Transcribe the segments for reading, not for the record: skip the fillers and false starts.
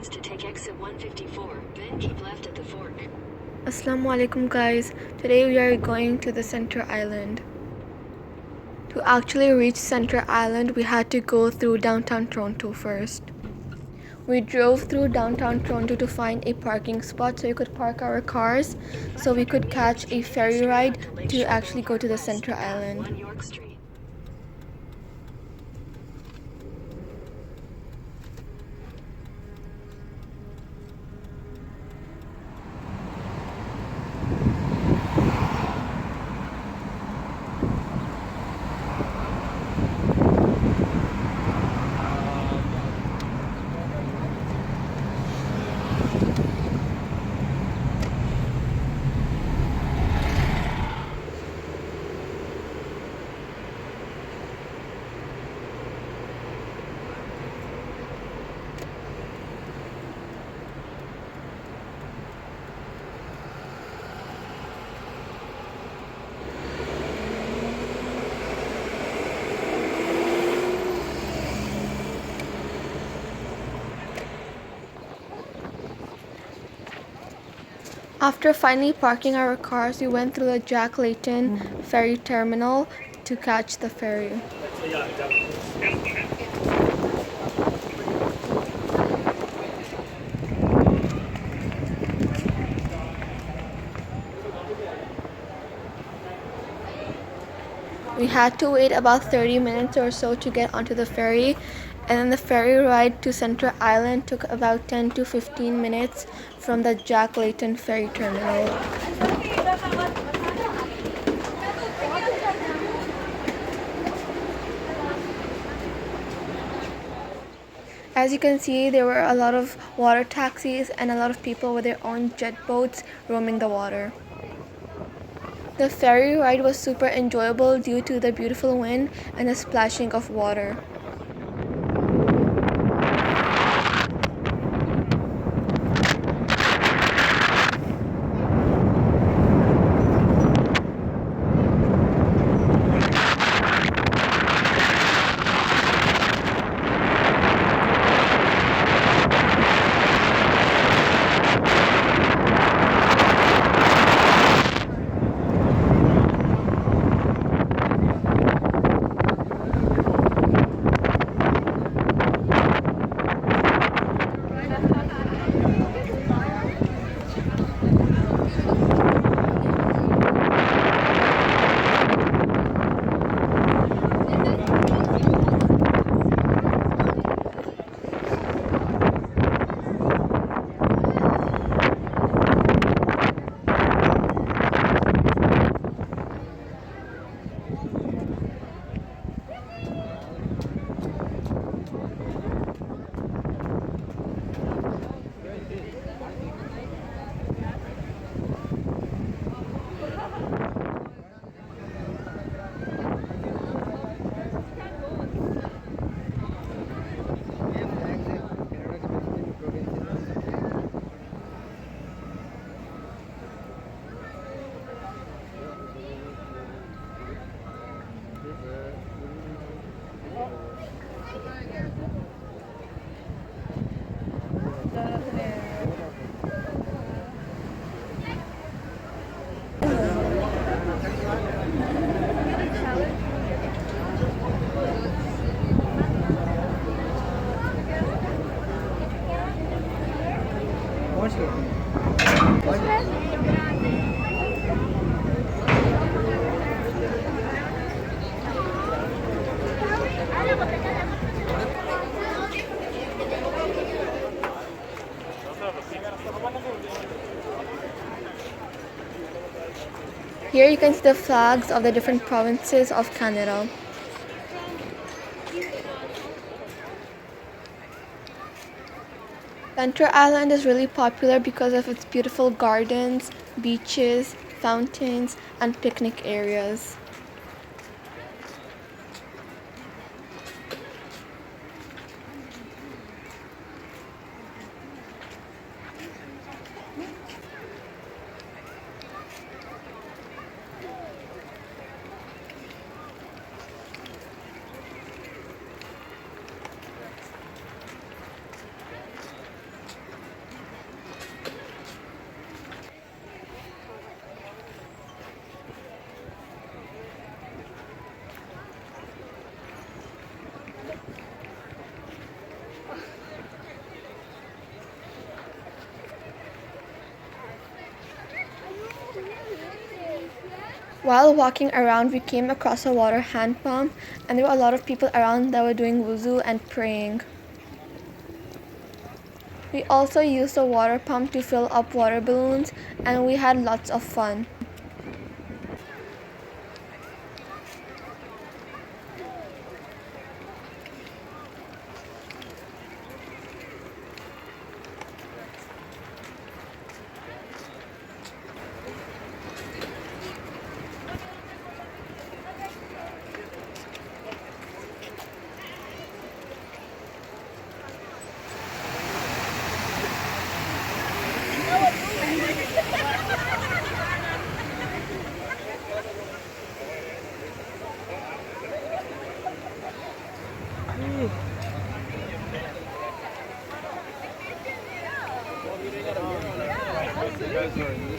turns to take exit 154, then keep left at the fork. Assalamu alaikum guys. Today we are going to the Center Island. To actually reach Center Island, we had to go through downtown Toronto first. We drove through downtown Toronto to find a parking spot so we could park our cars so we could catch a ferry ride to actually go to the Center Island. After finally parking our cars, we went through the Layton ferry terminal to catch the ferry. We had to wait about 30 minutes or so to get onto the ferry, and then the ferry ride to Center Island took about 10 to 15 minutes from the Layton ferry terminal. As you can see, there were a lot of water taxis and a lot of people with their own jet boats roaming the water. The ferry ride was super enjoyable due to the beautiful wind and the splashing of water. Here you can see the flags of the different provinces of Canada. Center Island is really popular because of its beautiful gardens, beaches, fountains, and picnic areas. While walking around, we came across a water hand pump, and there were a lot of people around that were doing wuzu and praying. We also used the water pump to fill up water balloons, and we had lots of fun.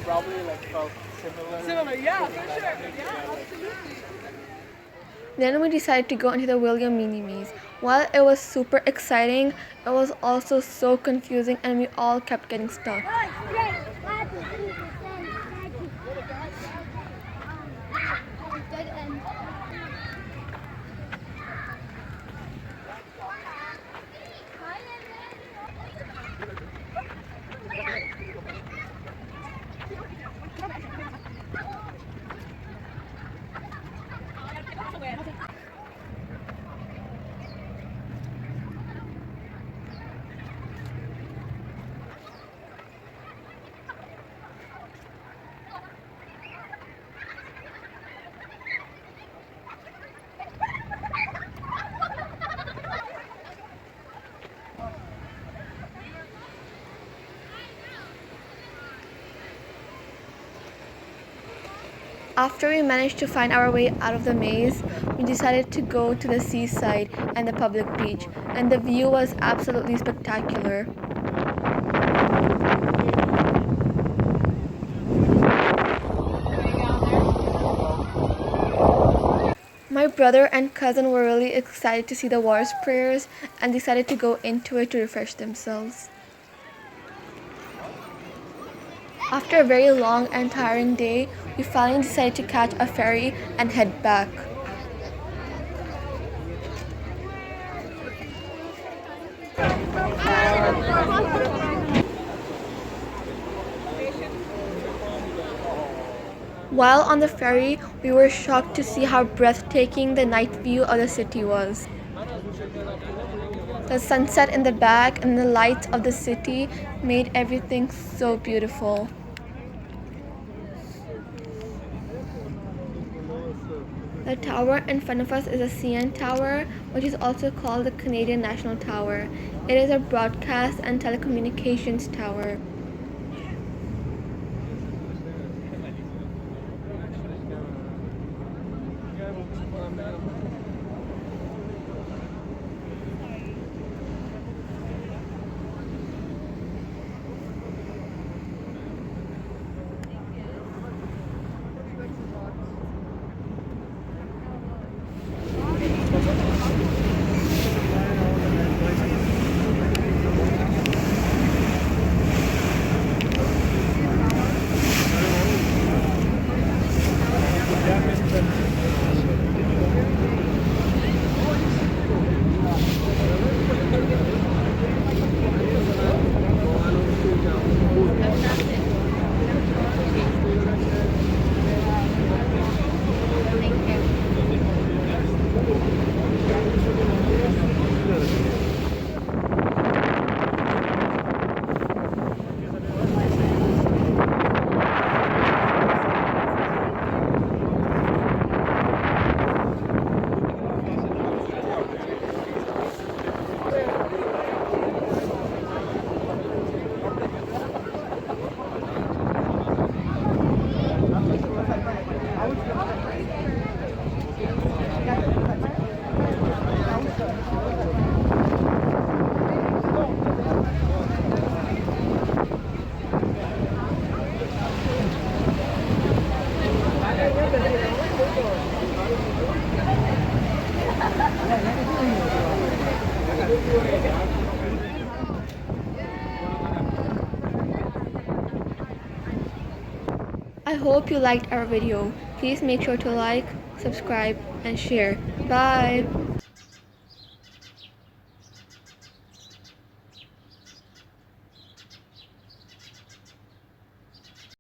Probably like felt similar. Similar, yeah, for sure. Yeah, absolutely. Then we decided to go into the William Meany Maze. While it was super exciting, it was also so confusing and we all kept getting stuck. After we managed to find our way out of the maze, we decided to go to the seaside and the public beach, and the view was absolutely spectacular. My brother and cousin were really excited to see the water sprayers and decided to go into it to refresh themselves. After a very long and tiring day, we finally decided to catch a ferry and head back. While on the ferry, we were shocked to see how breathtaking the night view of the city was. The sunset in the back and the lights of the city made everything so beautiful. The tower in front of us is a CN Tower, which is also called the Canadian National Tower. It is a broadcast and telecommunications tower. I hope you liked our video. Please make sure to like, subscribe, and share. Bye!